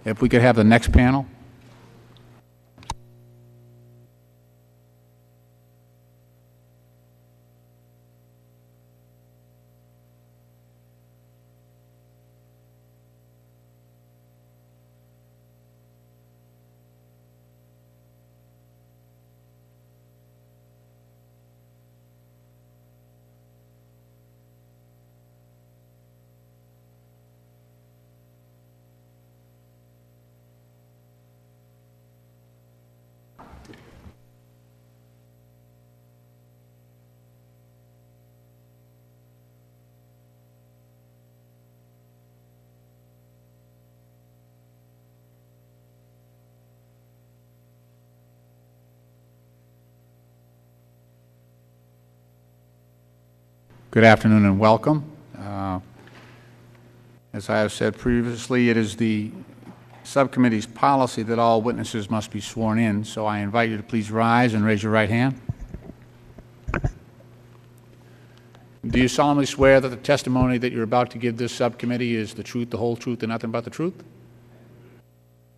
If we could have the next panel. Good afternoon and welcome. As I have said previously, it is the subcommittee's policy that all witnesses must be sworn in, so I invite you to please rise and raise your right hand. Do you solemnly swear that the testimony that you're about to give this subcommittee is the truth, the whole truth, and nothing but the truth?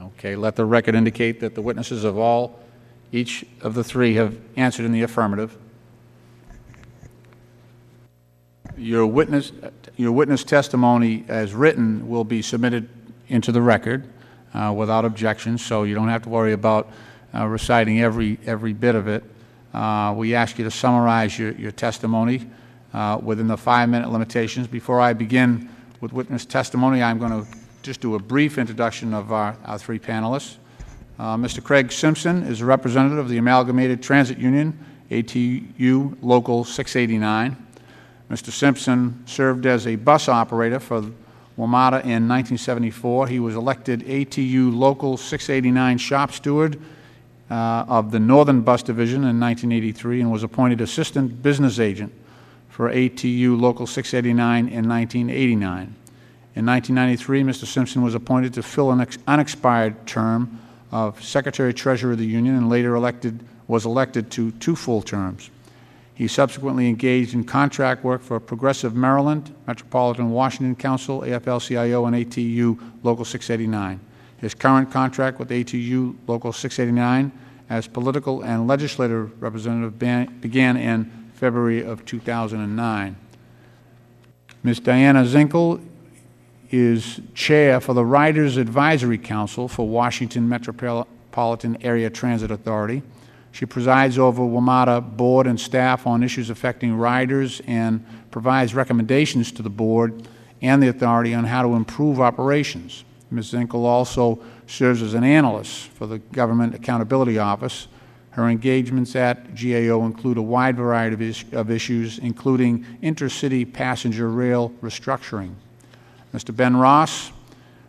Okay, let the record indicate that the witnesses of each of the three have answered in the affirmative. Your witness testimony as written will be submitted into the record without objection, so you don't have to worry about reciting every bit of it. We ask you to summarize your testimony within the 5-minute limitations. Before I begin with witness testimony, I'm going to just do a brief introduction of our three panelists. Mr. Craig Simpson is a representative of the Amalgamated Transit Union, ATU Local 689. Mr. Simpson served as a bus operator for WMATA in 1974. He was elected ATU Local 689 shop steward of the Northern Bus Division in 1983 and was appointed assistant business agent for ATU Local 689 in 1989. In 1993, Mr. Simpson was appointed to fill an unexpired term of Secretary-Treasurer of the Union and later was elected to 2 full terms. He subsequently engaged in contract work for Progressive Maryland, Metropolitan Washington Council, AFL-CIO, and ATU Local 689. His current contract with ATU Local 689 as political and legislative representative began in February of 2009. Ms. Dianna Zinkel is chair for the Riders Advisory Council for Washington Metropolitan Area Transit Authority. She presides over WMATA board and staff on issues affecting riders and provides recommendations to the board and the authority on how to improve operations. Ms. Zinkel also serves as an analyst for the Government Accountability Office. Her engagements at GAO include a wide variety of issues, including intercity passenger rail restructuring. Mr. Ben Ross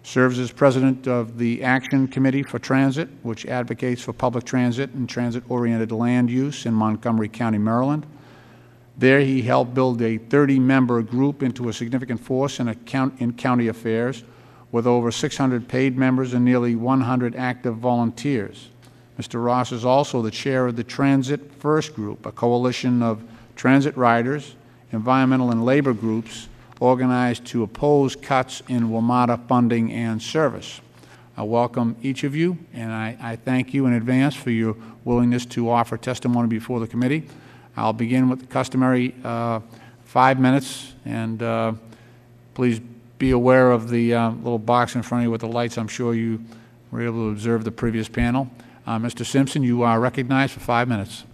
serves as president of the Action Committee for Transit, which advocates for public transit and transit-oriented land use in Montgomery County, Maryland. There he helped build a 30-member group into a significant force in county affairs with over 600 paid members and nearly 100 active volunteers. Mr. Ross is also the chair of the Transit First Group, a coalition of transit riders, environmental and labor groups organized to oppose cuts in WMATA funding and service. I welcome each of you, and I thank you in advance for your willingness to offer testimony before the committee. I'll begin with the customary 5 minutes, and please be aware of the little box in front of you with the lights. I'm sure you were able to observe the previous panel. Mr. Simpson, you are recognized for 5 minutes.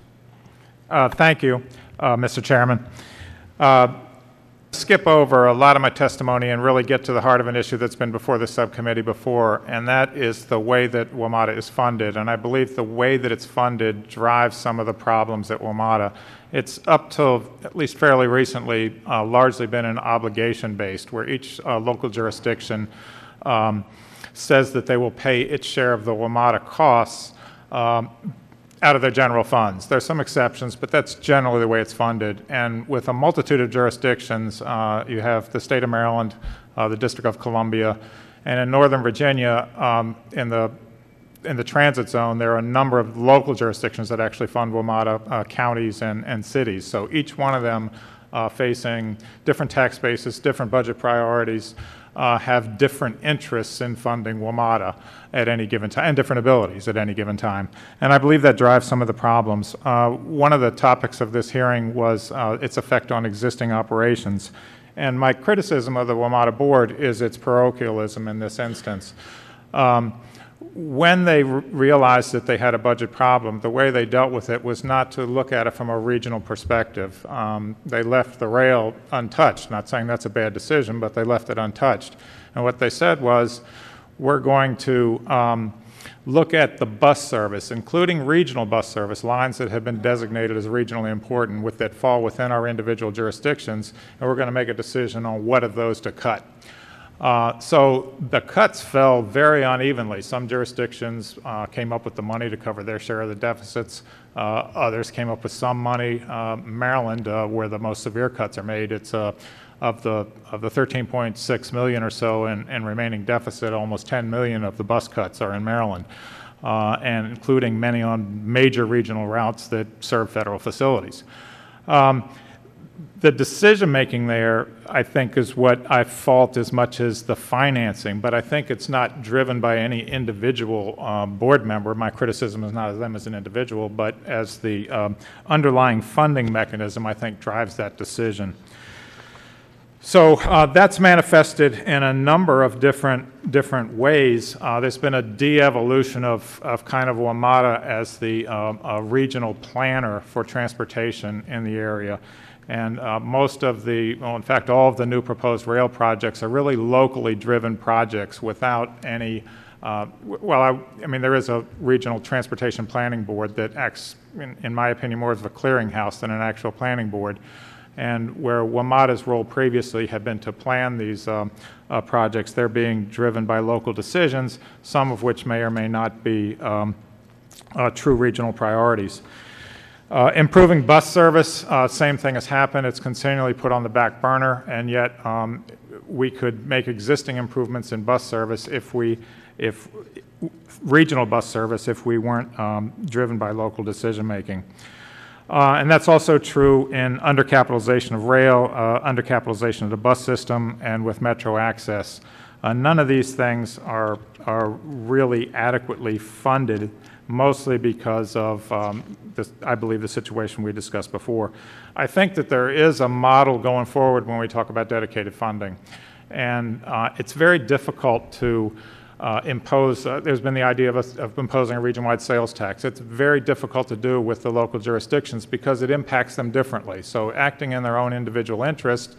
Thank you, Mr. Chairman. Skip over a lot of my testimony and really get to the heart of an issue that's been before the subcommittee before, and that is the way that WMATA is funded. And I believe the way that it's funded drives some of the problems at WMATA. It's up till at least fairly recently largely been an obligation-based, where each local jurisdiction says that they will pay its share of the WMATA costs out of their general funds. There are some exceptions, but that's generally the way it's funded. And with a multitude of jurisdictions, you have the state of Maryland, the District of Columbia, and in Northern Virginia, in the transit zone, there are a number of local jurisdictions that actually fund WMATA, counties and cities. So each one of them facing different tax bases, different budget priorities, have different interests in funding WMATA at any given time, and different abilities at any given time. And I believe that drives some of the problems. One of the topics of this hearing was its effect on existing operations. And my criticism of the WMATA board is its parochialism in this instance. When they realized that they had a budget problem, the way they dealt with it was not to look at it from a regional perspective. They left the rail untouched, not saying that's a bad decision, but they left it untouched. And what they said was, we're going to look at the bus service, including regional bus service, lines that have been designated as regionally important that fall within our individual jurisdictions, and we're going to make a decision on what of those to cut. So the cuts fell very unevenly. Some jurisdictions came up with the money to cover their share of the deficits. Others came up with some money. Maryland, where the most severe cuts are made, it's of the 13.6 million or so in remaining deficit, almost 10 million of the bus cuts are in Maryland, and including many on major regional routes that serve federal facilities. The decision-making there, I think, is what I fault as much as the financing, but I think it's not driven by any individual board member. My criticism is not of them as an individual, but as the underlying funding mechanism, I think, drives that decision. So that's manifested in a number of different ways. There's been a de-evolution of kind of WMATA as the regional planner for transportation in the area. And most of the, well, in fact, all of the new proposed rail projects are really locally driven projects without any, well, I mean, there is a regional transportation planning board that acts, in my opinion, more as a clearinghouse than an actual planning board. And where WMATA's role previously had been to plan these projects, they're being driven by local decisions, some of which may or may not be true regional priorities. Improving bus service, same thing has happened. It's continually put on the back burner, and yet we could make existing improvements in bus service if regional bus service if we weren't driven by local decision making. And that's also true in undercapitalization of rail, undercapitalization of the bus system, and with metro access. None of these things are really adequately funded, mostly because of, I believe, the situation we discussed before. I think that there is a model going forward when we talk about dedicated funding. And it's very difficult to impose, there's been the idea of imposing a region-wide sales tax. It's very difficult to do with the local jurisdictions because it impacts them differently. So acting in their own individual interest,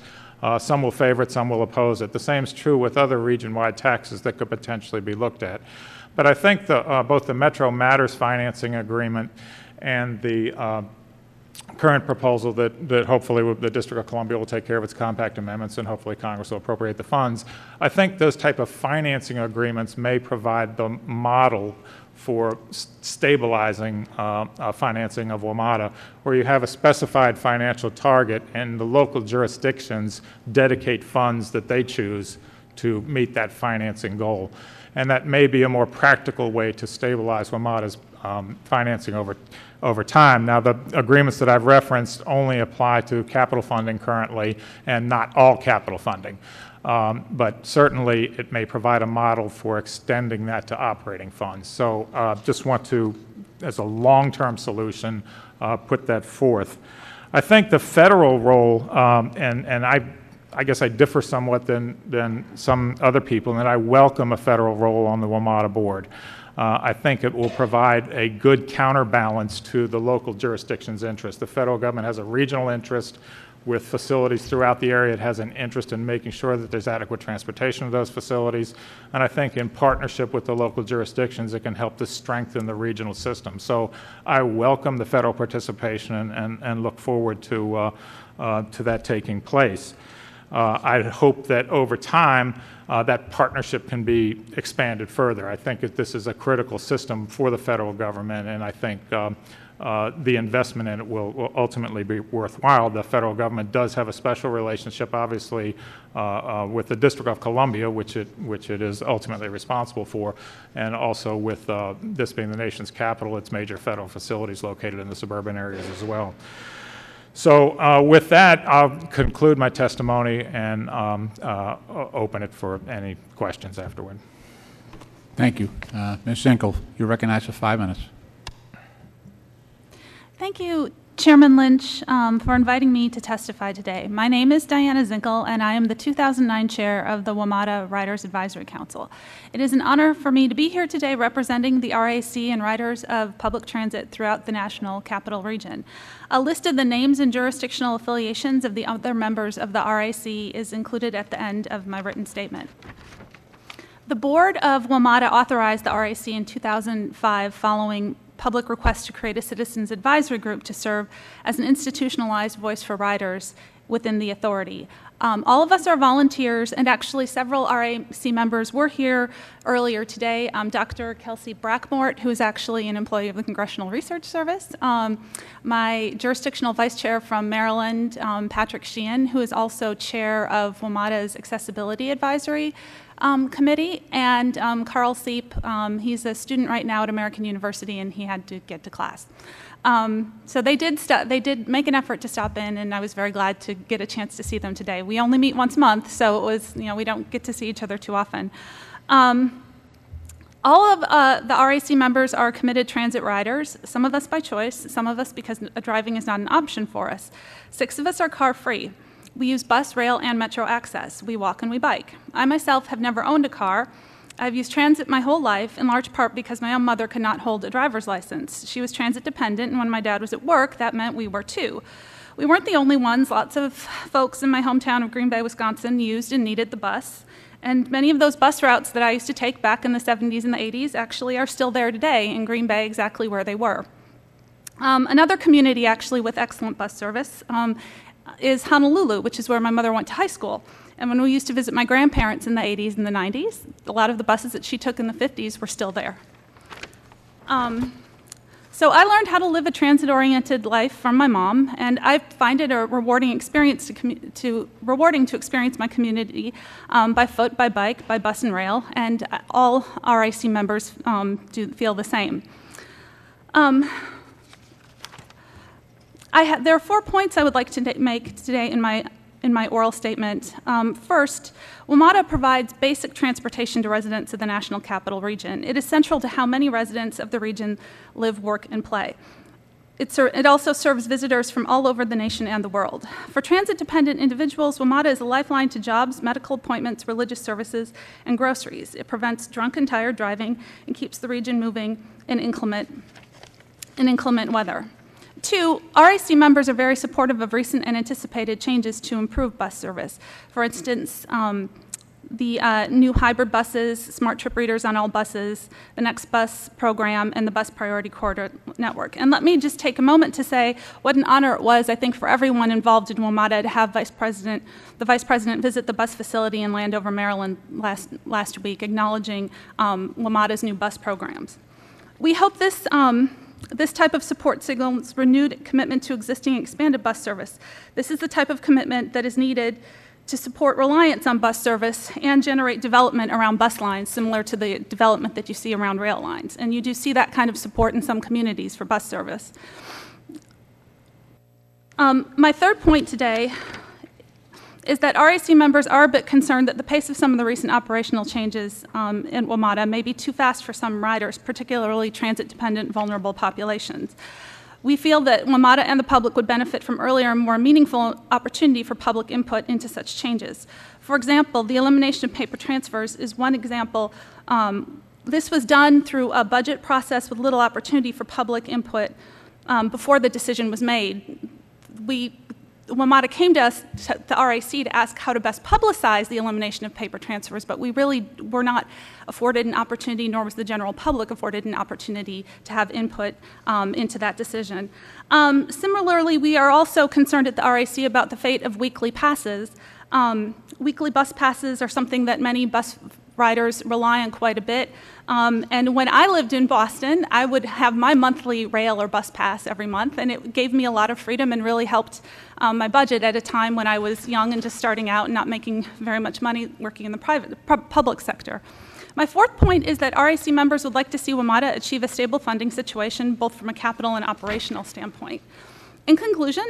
some will favor it, some will oppose it. The same is true with other region-wide taxes that could potentially be looked at. But I think both the Metro Matters financing agreement and the current proposal that hopefully the District of Columbia will take care of its compact amendments and hopefully Congress will appropriate the funds. I think those type of financing agreements may provide the model for stabilizing financing of WMATA, where you have a specified financial target and the local jurisdictions dedicate funds that they choose to meet that financing goal. And that may be a more practical way to stabilize WMATA's financing over time. Now, the agreements that I've referenced only apply to capital funding currently and not all capital funding. But certainly it may provide a model for extending that to operating funds. So just want to, as a long-term solution, put that forth. I think the federal role, and I guess I differ somewhat than some other people, and I welcome a federal role on the WMATA board. I think it will provide a good counterbalance to the local jurisdiction's interest. The federal government has a regional interest with facilities throughout the area. It has an interest in making sure that there's adequate transportation of those facilities. And I think in partnership with the local jurisdictions, it can help to strengthen the regional system. So I welcome the federal participation and look forward to that taking place. I hope that over time, that partnership can be expanded further. I think that this is a critical system for the federal government, and I think the investment in it will ultimately be worthwhile. The federal government does have a special relationship, obviously, with the District of Columbia, which it is ultimately responsible for, and also with this being the nation's capital, its major federal facilities located in the suburban areas as well. So with that, I'll conclude my testimony and open it for any questions afterward. Thank you. Ms. Zinkel, you're recognized for 5 minutes. Thank you, Chairman Lynch, for inviting me to testify today. My name is Dianna Zinkel, and I am the 2009 chair of the WMATA Riders Advisory Council. It is an honor for me to be here today representing the RAC and riders of public transit throughout the National Capital Region. A list of the names and jurisdictional affiliations of the other members of the RAC is included at the end of my written statement. The board of WMATA authorized the RAC in 2005 following public request to create a citizens advisory group to serve as an institutionalized voice for riders within the authority. All of us are volunteers, and actually several RAC members were here earlier today. Dr. Kelsey Brackmort, who is actually an employee of the Congressional Research Service, my jurisdictional vice chair from Maryland, Patrick Sheehan, who is also chair of WMATA's Accessibility Advisory Committee, and Carl Seep. He's a student right now at American University, and he had to get to class. So they did make an effort to stop in, and I was very glad to get a chance to see them today. We only meet once a month, so it was, we don't get to see each other too often. All of the RAC members are committed transit riders, some of us by choice, some of us because driving is not an option for us. 6 of us are car-free. We use bus, rail, and metro access. We walk and we bike. I myself have never owned a car. I've used transit my whole life, in large part because my own mother could not hold a driver's license. She was transit dependent, and when my dad was at work, that meant we were too. We weren't the only ones. Lots of folks in my hometown of Green Bay, Wisconsin used and needed the bus. And many of those bus routes that I used to take back in the 70s and the 80s actually are still there today in Green Bay, exactly where they were. Another community actually with excellent bus service is Honolulu, which is where my mother went to high school. And when we used to visit my grandparents in the 80s and the 90s, a lot of the buses that she took in the 50s were still there. So I learned how to live a transit-oriented life from my mom, and I find it a rewarding experience to experience my community by foot, by bike, by bus and rail, and all RAC members do feel the same. There are 4 points I would like to make today in my oral statement. First, WMATA provides basic transportation to residents of the National Capital Region. It is central to how many residents of the region live, work, and play. It also serves visitors from all over the nation and the world. For transit-dependent individuals, WMATA is a lifeline to jobs, medical appointments, religious services, and groceries. It prevents drunk and tired driving and keeps the region moving in inclement weather. 2, RAC members are very supportive of recent and anticipated changes to improve bus service. For instance, the new hybrid buses, smart trip readers on all buses, the Next Bus program, and the Bus Priority Corridor Network. And let me just take a moment to say what an honor it was, I think, for everyone involved in WMATA to have the Vice President visit the bus facility in Landover, Maryland last week, acknowledging WMATA's new bus programs. We hope this type of support signals renewed commitment to existing and expanded bus service. This is the type of commitment that is needed to support reliance on bus service and generate development around bus lines, similar to the development that you see around rail lines. And you do see that kind of support in some communities for bus service. My third point today is that RAC members are a bit concerned that the pace of some of the recent operational changes in WMATA may be too fast for some riders, particularly transit-dependent vulnerable populations. We feel that WMATA and the public would benefit from earlier and more meaningful opportunity for public input into such changes. For example, the elimination of paper transfers is one example. This was done through a budget process with little opportunity for public input before the decision was made. WMATA came to us, the RAC, to ask how to best publicize the elimination of paper transfers, but we really were not afforded an opportunity, nor was the general public afforded an opportunity to have input into that decision. Similarly, we are also concerned at the RAC about the fate of weekly passes. Weekly bus passes are something that many bus riders rely on quite a bit. And when I lived in Boston, I would have my monthly rail or bus pass every month, and it gave me a lot of freedom and really helped my budget at a time when I was young and just starting out and not making very much money working in the public sector. My fourth point is that RAC members would like to see WMATA achieve a stable funding situation, both from a capital and operational standpoint. In conclusion,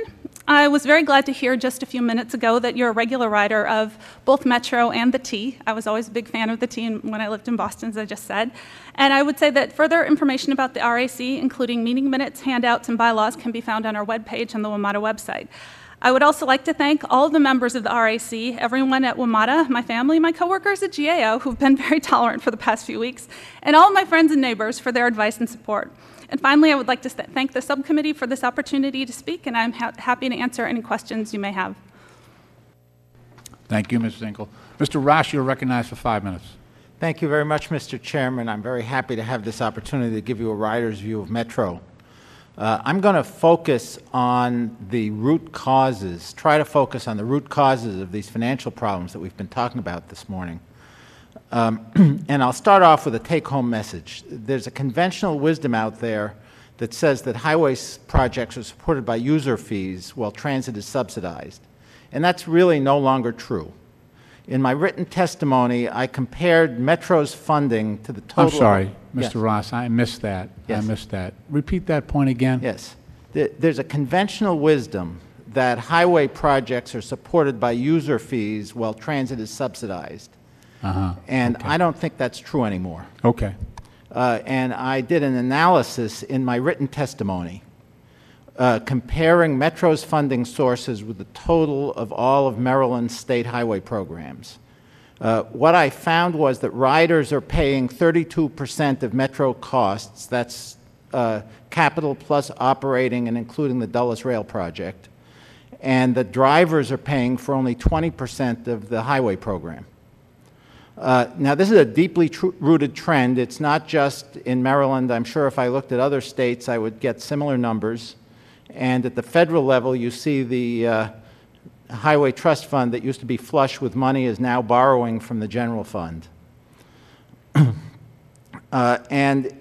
I was very glad to hear just a few minutes ago that you're a regular rider of both Metro and the T. I was always a big fan of the T when I lived in Boston, as I just said. And I would say that further information about the RAC, including meeting minutes, handouts, and bylaws, can be found on our webpage on the WMATA website. I would also like to thank all of the members of the RAC, everyone at WMATA, my family, my coworkers at GAO, who've been very tolerant for the past few weeks, and all of my friends and neighbors for their advice and support. And finally, I would like to thank the subcommittee for this opportunity to speak, and I'm happy to answer any questions you may have. Thank you, Ms. Zinkel. Mr. Ross, you're recognized for 5 minutes. Thank you very much, Mr. Chairman. I'm very happy to have this opportunity to give you a rider's view of Metro. I'm going to focus on the root causes, try to focus on the root causes of these financial problems that we've been talking about this morning. And I'll start off with a take-home message. There's a conventional wisdom out there that says that highway projects are supported by user fees while transit is subsidized. And that's really no longer true. In my written testimony, I compared Metro's funding to the total... I'm sorry, Mr. Yes. Ross, I missed that. Yes. I missed that. Repeat that point again. Yes. There's a conventional wisdom that highway projects are supported by user fees while transit is subsidized. And okay. I don't think that's true anymore. Okay. And I did an analysis in my written testimony comparing Metro's funding sources with the total of all of Maryland's state highway programs. What I found was that riders are paying 32% of Metro costs. That's capital plus operating and including the Dulles Rail project. And the drivers are paying for only 20% of the highway program. Now, this is a deeply rooted trend. It's not just in Maryland. I'm sure if I looked at other states, I would get similar numbers. And at the federal level, you see the Highway Trust Fund that used to be flush with money is now borrowing from the general fund. And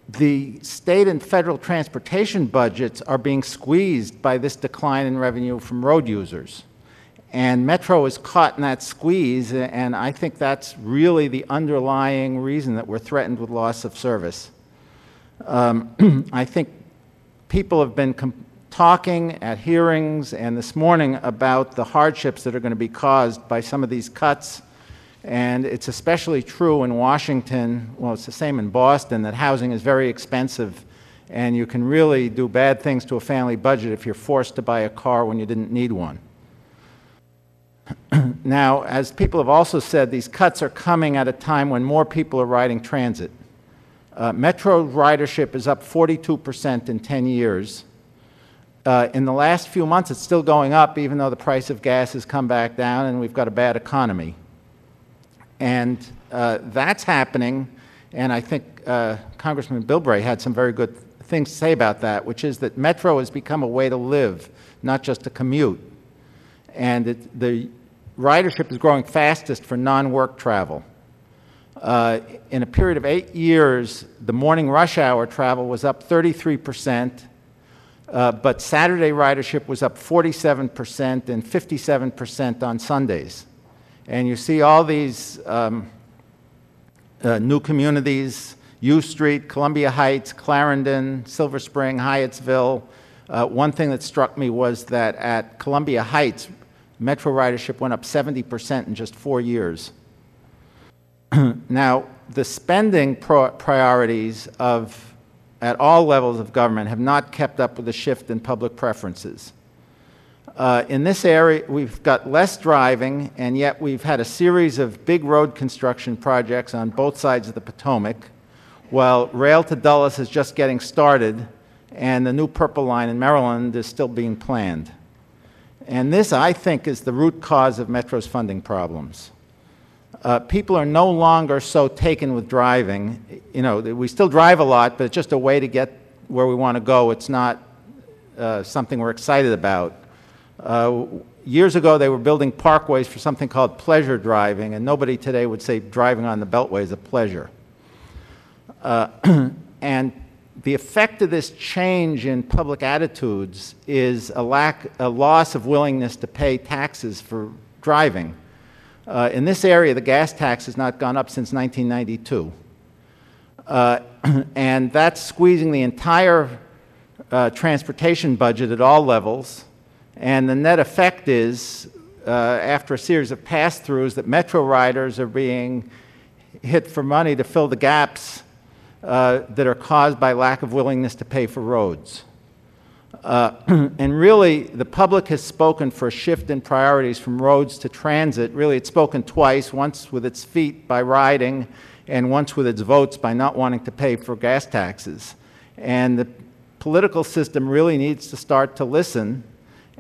the state and federal transportation budgets are being squeezed by this decline in revenue from road users. And Metro is caught in that squeeze, and I think that's really the underlying reason that we're threatened with loss of service. I think people have been talking at hearings and this morning about the hardships that are going to be caused by some of these cuts, and it's especially true in Washington, well, it's the same in Boston, that housing is very expensive, and you can really do bad things to a family budget if you're forced to buy a car when you didn't need one. Now, as people have also said, these cuts are coming at a time when more people are riding transit. Metro ridership is up 42% in 10 years. In the last few months, it's still going up, even though the price of gas has come back down and we've got a bad economy. And that's happening, and I think Congressman Bilbray had some very good things to say about that, which is that Metro has become a way to live, not just a commute. And the ridership is growing fastest for non-work travel. In a period of 8 years, the morning rush hour travel was up 33%, but Saturday ridership was up 47% and 57% on Sundays. And you see all these new communities, U Street, Columbia Heights, Clarendon, Silver Spring, Hyattsville. One thing that struck me was that at Columbia Heights, Metro ridership went up 70% in just 4 years. Now, the spending priorities at all levels of government have not kept up with the shift in public preferences. In this area, we've got less driving, and yet we've had a series of big road construction projects on both sides of the Potomac, while rail to Dulles is just getting started, and the new Purple Line in Maryland is still being planned. And this, I think, is the root cause of Metro's funding problems. People are no longer so taken with driving. You know, we still drive a lot, but it's just a way to get where we want to go. It's not something we're excited about. Years ago, they were building parkways for something called pleasure driving, and nobody today would say driving on the Beltway is a pleasure. And the effect of this change in public attitudes is a loss of willingness to pay taxes for driving. In this area, the gas tax has not gone up since 1992. And that's squeezing the entire transportation budget at all levels, and the net effect is, after a series of pass-throughs, that Metro riders are being hit for money to fill the gaps that are caused by lack of willingness to pay for roads. And really, the public has spoken for a shift in priorities from roads to transit. Really, it's spoken twice, once with its feet by riding, and once with its votes by not wanting to pay for gas taxes. And the political system really needs to start to listen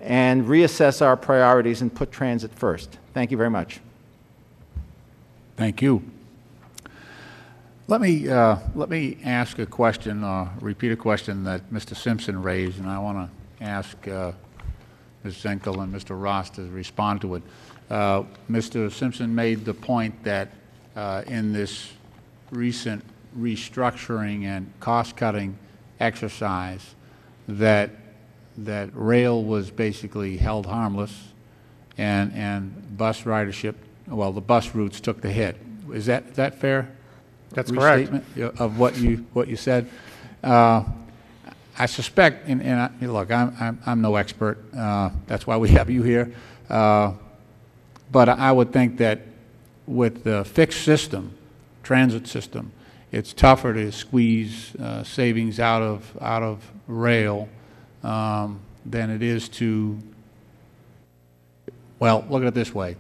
and reassess our priorities and put transit first. Thank you very much. Thank you. Let me ask a question, repeat a question that Mr. Simpson raised, and I want to ask Ms. Zinkel and Mr. Ross to respond to it. Mr. Simpson made the point that in this recent restructuring and cost-cutting exercise that rail was basically held harmless, and bus ridership, well, the bus routes took the hit. Is that fair? That's correct. Restatement of what you said. I suspect, and look, I'm no expert. That's why we have you here. But I would think that with the fixed system, transit system, it's tougher to squeeze savings out of rail than it is to. Well, look at it this way.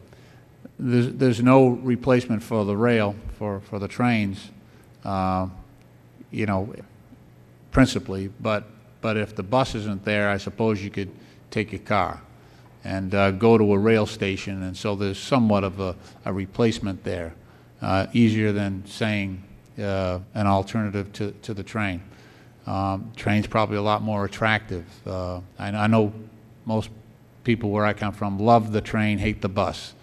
There's no replacement for the rail for the trains, you know, principally. But if the bus isn't there, I suppose you could take your car and go to a rail station, and so there's somewhat of a replacement there, easier than saying an alternative to the train. Train's probably a lot more attractive. I know most people where I come from love the train, hate the bus.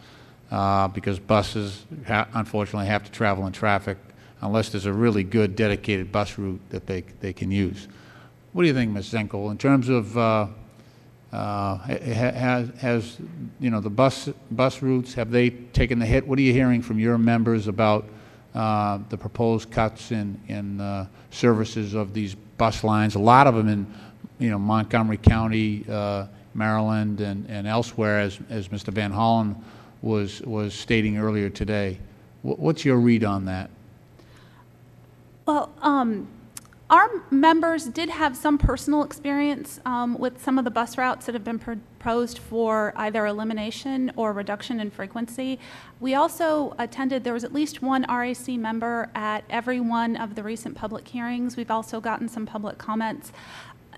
Because buses, unfortunately, have to travel in traffic unless there's a really good dedicated bus route that they can use. What do you think, Ms. Zinkel, in terms of has you know the bus routes, have they taken the hit? What are you hearing from your members about the proposed cuts in services of these bus lines? A lot of them in Montgomery County, Maryland, and elsewhere, as Mr. Van Hollen was stating earlier today. What's your read on that? Well, our members did have some personal experience with some of the bus routes that have been proposed for either elimination or reduction in frequency. We also attended, there was at least one RAC member at every one of the recent public hearings. We've also gotten some public comments.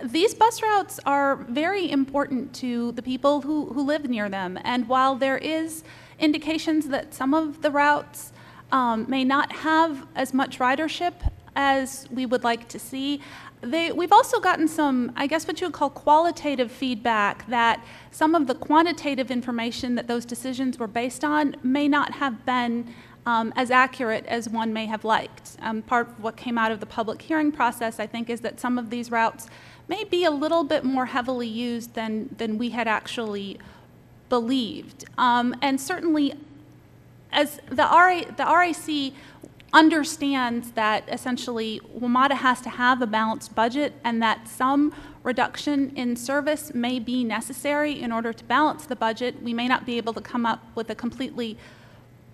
These bus routes are very important to the people who live near them, and while there is indications that some of the routes may not have as much ridership as we would like to see, we've also gotten some, I guess what you would call qualitative feedback, that some of the quantitative information that those decisions were based on may not have been as accurate as one may have liked. Part of what came out of the public hearing process, I think, is that some of these routes may be a little bit more heavily used than we had actually believed. And certainly, as the RAC understands that essentially WMATA has to have a balanced budget and that some reduction in service may be necessary in order to balance the budget. We may not be able to come up with a completely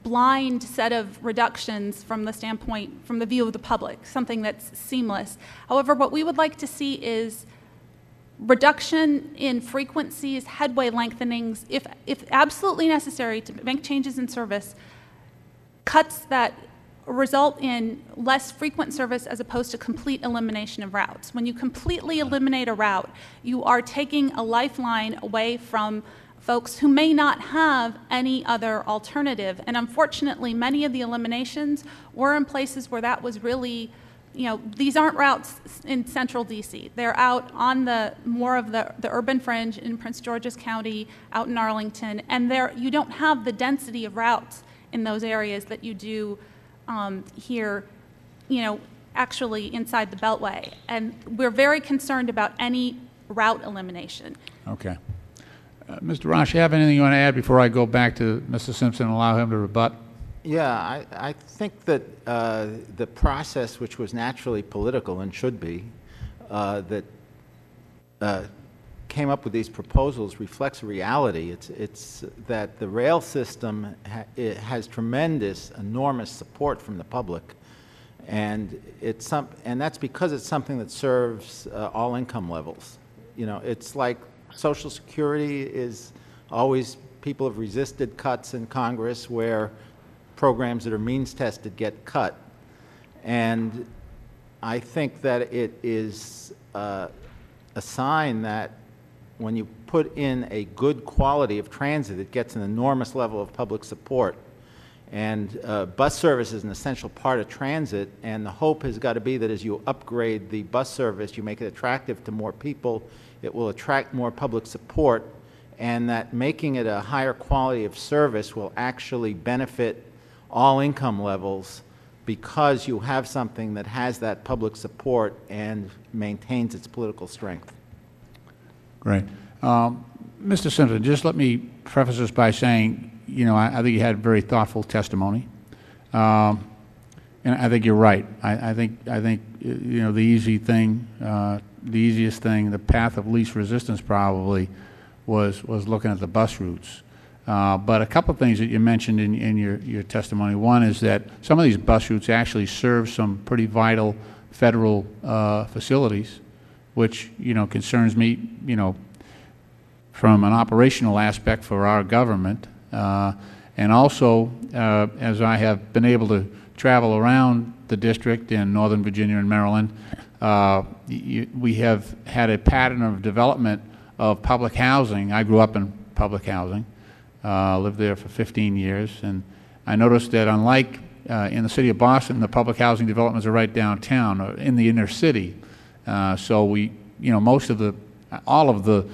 blind set of reductions from the view of the public, something that's seamless. However, what we would like to see is reduction in frequencies, headway lengthenings, if absolutely necessary to make changes in service, cuts that result in less frequent service as opposed to complete elimination of routes. When you completely eliminate a route, you are taking a lifeline away from folks who may not have any other alternative. And unfortunately, many of the eliminations were in places where that was really, these aren't routes in central DC. They're out on more of the urban fringe in Prince George's County, out in Arlington, and you don't have the density of routes in those areas that you do here, actually inside the Beltway. And we're very concerned about any route elimination. Okay. Mr. Ross, you have anything you want to add before I go back to Mr. Simpson and allow him to rebut? Yeah, I think that the process, which was naturally political and should be, that came up with these proposals reflects reality. It's that the rail system it has tremendous, enormous support from the public, and and that's because it's something that serves all income levels. You know, it's like Social Security is always, people have resisted cuts in Congress where programs that are means tested get cut, and I think that it is a sign that when you put in a good quality of transit, it gets an enormous level of public support. And bus service is an essential part of transit, and the hope has got to be that as you upgrade the bus service, you make it attractive to more people, it will attract more public support, and that making it a higher quality of service will actually benefit all income levels because you have something that has that public support and maintains its political strength. Great. Mr. Simpson, just let me preface this by saying, you know, I think you had very thoughtful testimony, and I think you're right. I think you know, the easiest thing, the path of least resistance probably was looking at the bus routes. But a couple of things that you mentioned in your testimony. One is that some of these bus routes actually serve some pretty vital federal facilities, which, you know, concerns me, you know, from an operational aspect for our government. And also, as I have been able to travel around the district in Northern Virginia and Maryland, we have had a pattern of development of public housing. I grew up in public housing, lived there for 15 years, and I noticed that unlike in the city of Boston, the public housing developments are right downtown, or in the inner city. So we, you know, all of the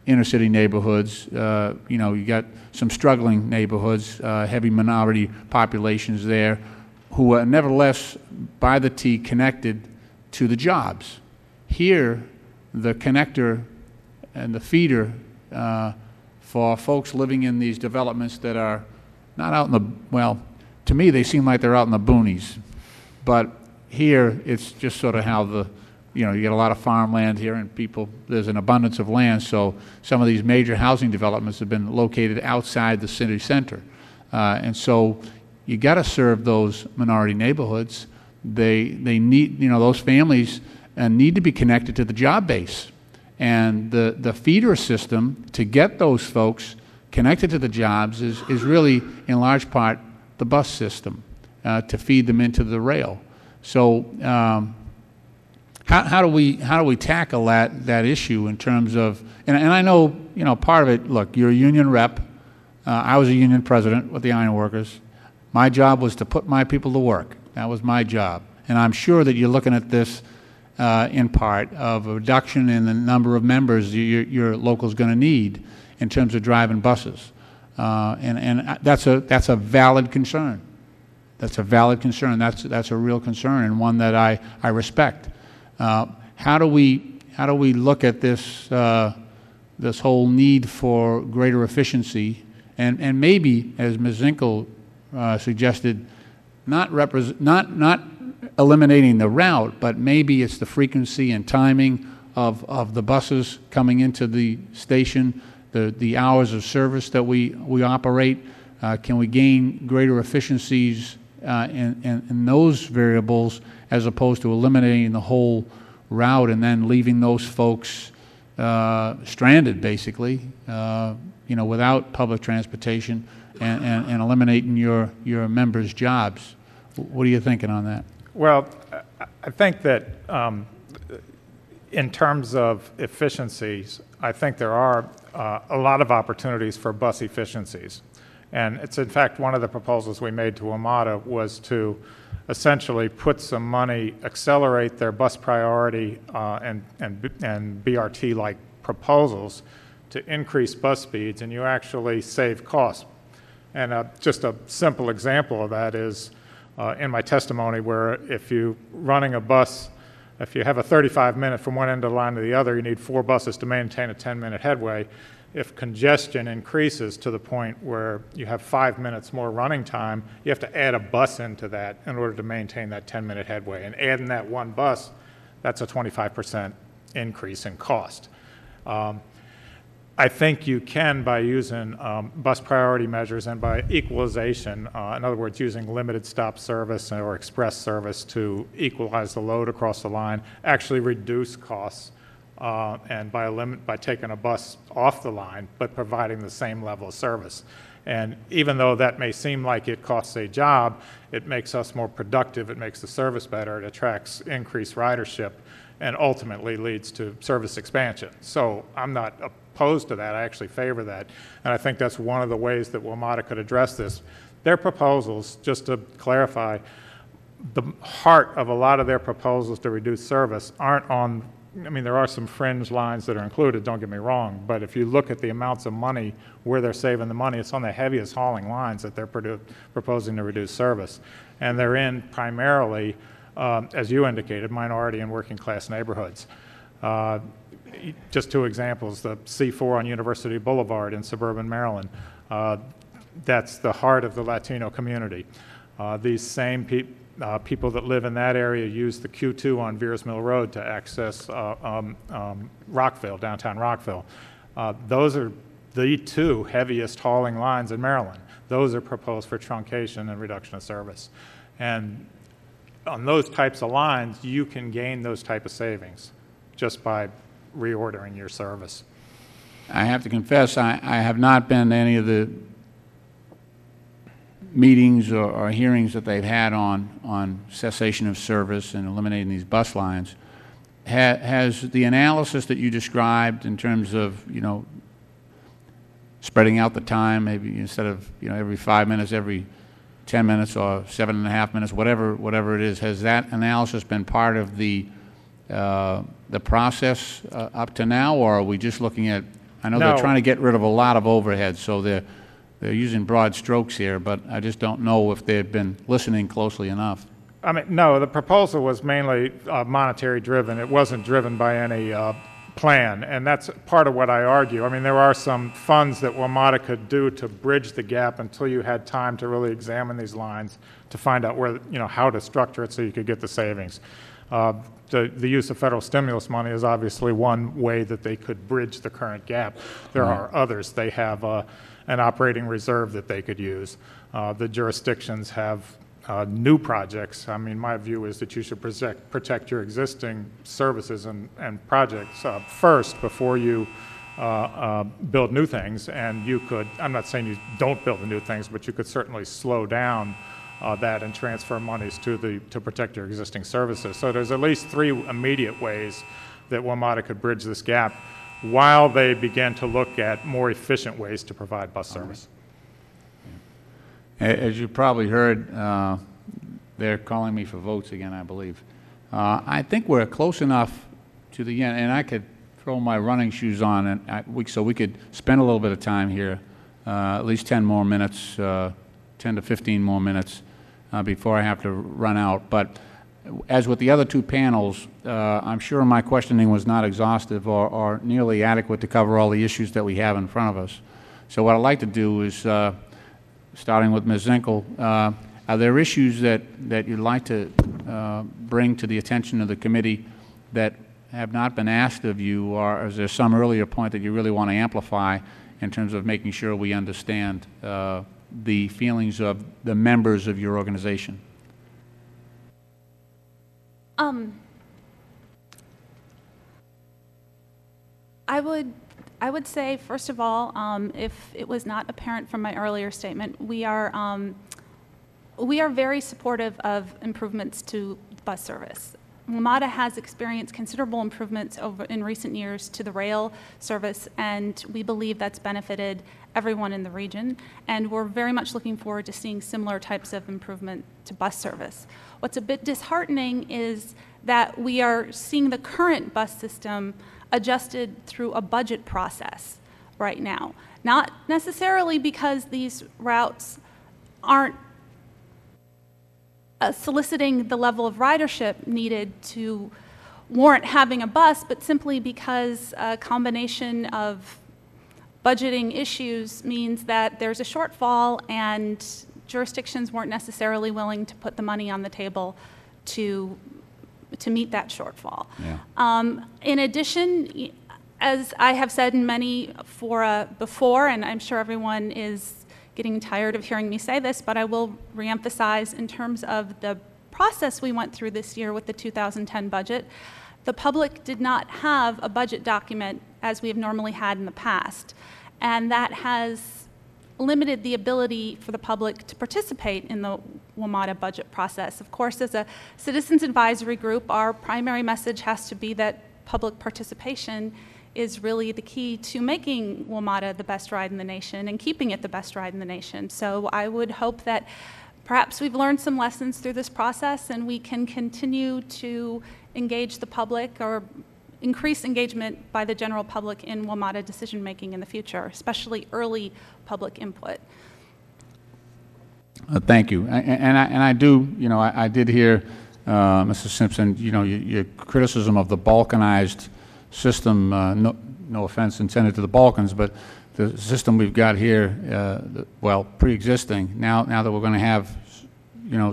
inner city neighborhoods, you know, you got some struggling neighborhoods, heavy minority populations there, who are nevertheless by the T connected to the jobs. Here, the connector and the feeder for folks living in these developments that are not out in the, well, to me they seem like they're out in the boonies, but here it's just sort of how the, you know, you get a lot of farmland here and people, there's an abundance of land, so some of these major housing developments have been located outside the city center. And so you got to serve those minority neighborhoods. They need, you know, those families need to be connected to the job base. And the feeder system to get those folks connected to the jobs is really, in large part, the bus system to feed them into the rail. So how do we tackle that issue in terms of, and I know, you know, part of it, look, you're a union rep. I was a union president with the iron workers. My job was to put my people to work. That was my job. And I'm sure that you're looking at this in part of a reduction in the number of members your local's going to need in terms of driving buses. And that's a valid concern. That's a valid concern. That's a real concern, and one that I respect. How do we look at this this whole need for greater efficiency, and maybe, as Ms. Zinkel suggested, not eliminating the route, but maybe it's the frequency and timing of the buses coming into the station, the hours of service that we operate. Can we gain greater efficiencies in those variables as opposed to eliminating the whole route and then leaving those folks stranded, basically, you know, without public transportation and eliminating your members' jobs? What are you thinking on that? Well, I think that in terms of efficiencies, I think there are a lot of opportunities for bus efficiencies. And it's, in fact, one of the proposals we made to WMATA was to essentially put some money, accelerate their bus priority and BRT-like proposals to increase bus speeds, and you actually save costs. And just a simple example of that is in my testimony, where if you're running a bus, if you have a 35-minute from one end of the line to the other, you need 4 buses to maintain a 10-minute headway. If congestion increases to the point where you have 5 minutes more running time, you have to add a bus into that in order to maintain that 10-minute headway. And adding that one bus, that's a 25% increase in cost. I think you can, by using bus priority measures and by equalization, in other words, using limited stop service or express service to equalize the load across the line, actually reduce costs, and by taking a bus off the line, but providing the same level of service. And even though that may seem like it costs a job, it makes us more productive, it makes the service better, it attracts increased ridership, and ultimately leads to service expansion. So I'm not opposed to that. I actually favor that. And I think that's one of the ways that WMATA could address this. Their proposals, just to clarify, the heart of a lot of their proposals to reduce service aren't on, I mean, there are some fringe lines that are included, don't get me wrong, but if you look at the amounts of money, where they're saving the money, it's on the heaviest hauling lines that they're proposing to reduce service. And they're in primarily, as you indicated, minority and working class neighborhoods. Just two examples, the C4 on University Boulevard in suburban Maryland. That's the heart of the Latino community. These same people that live in that area use the Q2 on Veers Mill Road to access Rockville, downtown Rockville. Those are the two heaviest hauling lines in Maryland. Those are proposed for truncation and reduction of service. And on those types of lines, you can gain those type of savings just by reordering your service. I have to confess, I have not been to any of the meetings or hearings that they've had on cessation of service and eliminating these bus lines. Has the analysis that you described in terms of, you know, spreading out the time, maybe instead of, you know, every 5 minutes, every 10 minutes or 7.5 minutes, whatever it is, has that analysis been part of the process up to now, or are we just looking at, I know No. they're trying to get rid of a lot of overhead, so they're using broad strokes here, but I just don't know if they've been listening closely enough. I mean, no, the proposal was mainly monetary driven. It wasn't driven by any plan, and that's part of what I argue. I mean, there are some funds that WMATA could do to bridge the gap until you had time to really examine these lines to find out where, you know, how to structure it so you could get the savings. The use of federal stimulus money is obviously one way that they could bridge the current gap. There are others. They have an operating reserve that they could use. The jurisdictions have new projects. I mean, my view is that you should protect your existing services and projects first before you build new things. And you could, I'm not saying you don't build the new things, but you could certainly slow down that and transfer monies to protect your existing services. So there's at least three immediate ways that WMATA could bridge this gap while they begin to look at more efficient ways to provide bus service. As you probably heard, they're calling me for votes again, I believe. I think we're close enough to the end, and I could throw my running shoes on, and so we could spend a little bit of time here, at least 10 more minutes, 10 to 15 more minutes before I have to run out. But as with the other two panels, I'm sure my questioning was not exhaustive or nearly adequate to cover all the issues that we have in front of us. So what I'd like to do is, starting with Ms. Zinkel, are there issues that you'd like to bring to the attention of the committee that have not been asked of you, or is there some earlier point that you really want to amplify in terms of making sure we understand the feelings of the members of your organization? I would say, first of all, if it was not apparent from my earlier statement, we are very supportive of improvements to bus service. WMATA has experienced considerable improvements in recent years to the rail service, and we believe that's benefited everyone in the region, and we're very much looking forward to seeing similar types of improvement to bus service. What's a bit disheartening is that we are seeing the current bus system adjusted through a budget process right now. Not necessarily because these routes aren't soliciting the level of ridership needed to warrant having a bus, but simply because a combination of budgeting issues means that there's a shortfall and jurisdictions weren't necessarily willing to put the money on the table to meet that shortfall. Yeah. In addition, As I have said in many fora before, and I'm sure everyone is getting tired of hearing me say this, but I will reemphasize in terms of the process we went through this year with the 2010 budget, the public did not have a budget document as we have normally had in the past. And that has limited the ability for the public to participate in the WMATA budget process. Of course, as a citizens advisory group, our primary message has to be that public participation is really the key to making WMATA the best ride in the nation and keeping it the best ride in the nation. So I would hope that perhaps we've learned some lessons through this process and we can continue to engage the public or increase engagement by the general public in WMATA decision making in the future, especially early public input. Thank you. And I do, I did hear, Mr. Simpson, your criticism of the balkanized system, no offense intended to the Balkans, but the system we've got here, well, pre-existing, now that we're going to have,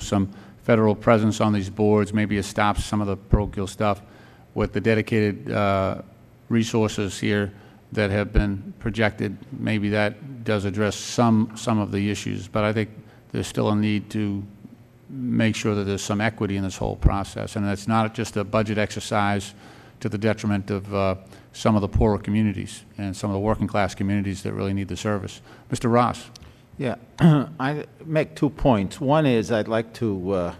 some federal presence on these boards, maybe it stops some of the parochial stuff with the dedicated resources here that have been projected. Maybe that does address some of the issues, but I think there's still a need to make sure that there's some equity in this whole process, and it's not just a budget exercise to the detriment of some of the poorer communities and some of the working class communities that really need the service. Mr. Ross. Yeah, I make 2 points. One is I'd like to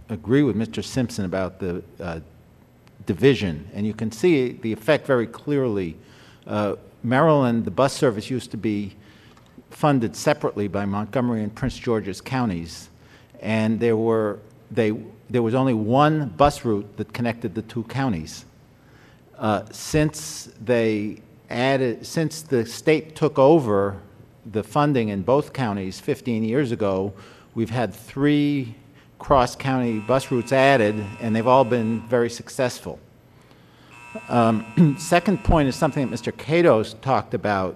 agree with Mr. Simpson about the division, and you can see the effect very clearly. Maryland, the bus service used to be funded separately by Montgomery and Prince George's counties, and there was only one bus route that connected the two counties. Since the state took over the funding in both counties 15 years ago, we've had 3 cross-county bus routes added, and they've all been very successful. Second point is something that Mr. Cato's talked about,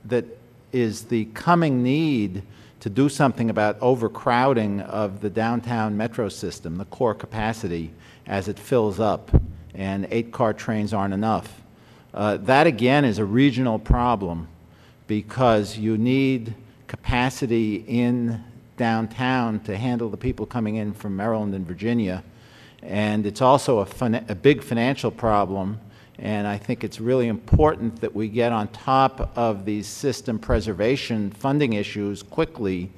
that is the coming need to do something about overcrowding of the downtown metro system, the core capacity, as it fills up, and 8-car trains aren't enough. That, again, is a regional problem because you need capacity in downtown to handle the people coming in from Maryland and Virginia. And it's also a big financial problem, and I think it's really important that we get on top of these system preservation funding issues quickly,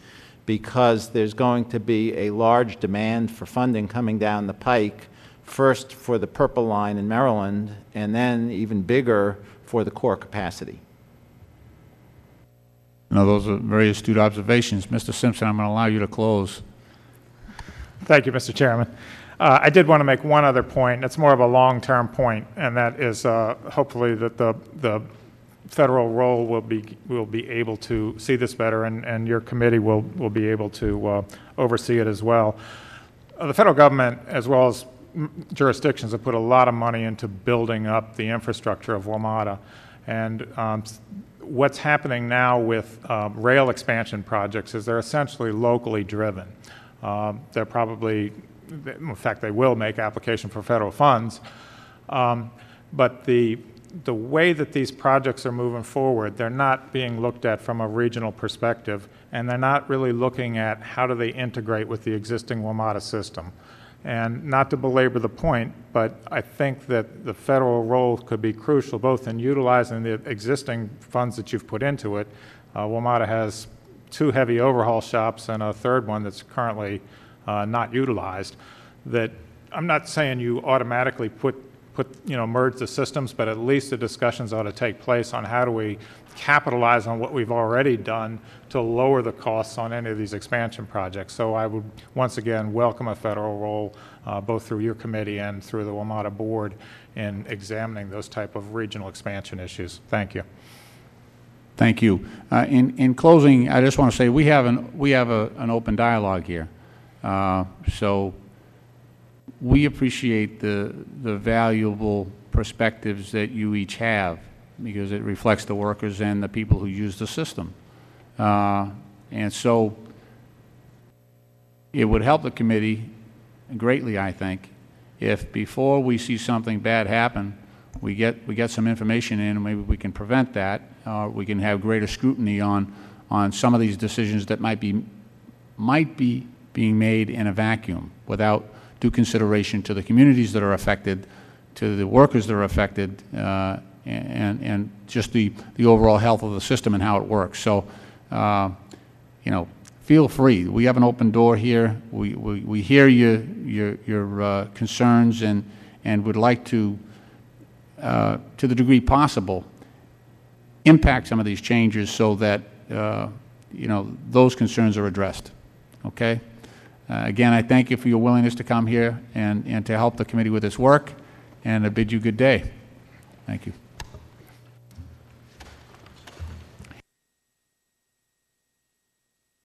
because there's going to be a large demand for funding coming down the pike, first for the Purple Line in Maryland, and then even bigger for the core capacity. Those are very astute observations. Mr. Simpson, I'm going to allow you to close. Thank you, Mr. Chairman. I did want to make one other point. It's more of a long-term point, and that is hopefully that the federal role will be able to see this better, and your committee will be able to oversee it as well. The federal government, as well as jurisdictions, have put a lot of money into building up the infrastructure of WMATA, and what's happening now with rail expansion projects is they're essentially locally driven. They're probably, in fact, they will make application for federal funds, but the way that these projects are moving forward, they're not being looked at from a regional perspective, and they're not really looking at how do they integrate with the existing WMATA system. And not to belabor the point, but I think that the federal role could be crucial both in utilizing the existing funds that you've put into it. WMATA has 2 heavy overhaul shops and a 3rd one that's currently not utilized. That I'm not saying you automatically merge the systems, but at least the discussions ought to take place on how do we capitalize on what we've already done to lower the costs on any of these expansion projects. So I would once again welcome a federal role both through your committee and through the WMATA board in examining those type of regional expansion issues. Thank you. Thank you. In closing, I just want to say we have an open dialogue here. So we appreciate the valuable perspectives that you each have, because it reflects the workers and the people who use the system. And so it would help the committee greatly, I think, if before we see something bad happen, we get some information in, and maybe we can prevent that. We can have greater scrutiny on some of these decisions that might be being made in a vacuum without due consideration to the communities that are affected, to the workers that are affected, and just the overall health of the system and how it works. So, you know, feel free. We have an open door here. We hear your concerns and would like to the degree possible, impact some of these changes so that you know, those concerns are addressed. Okay. Again, I thank you for your willingness to come here and to help the committee with this work, and I bid you good day. Thank you.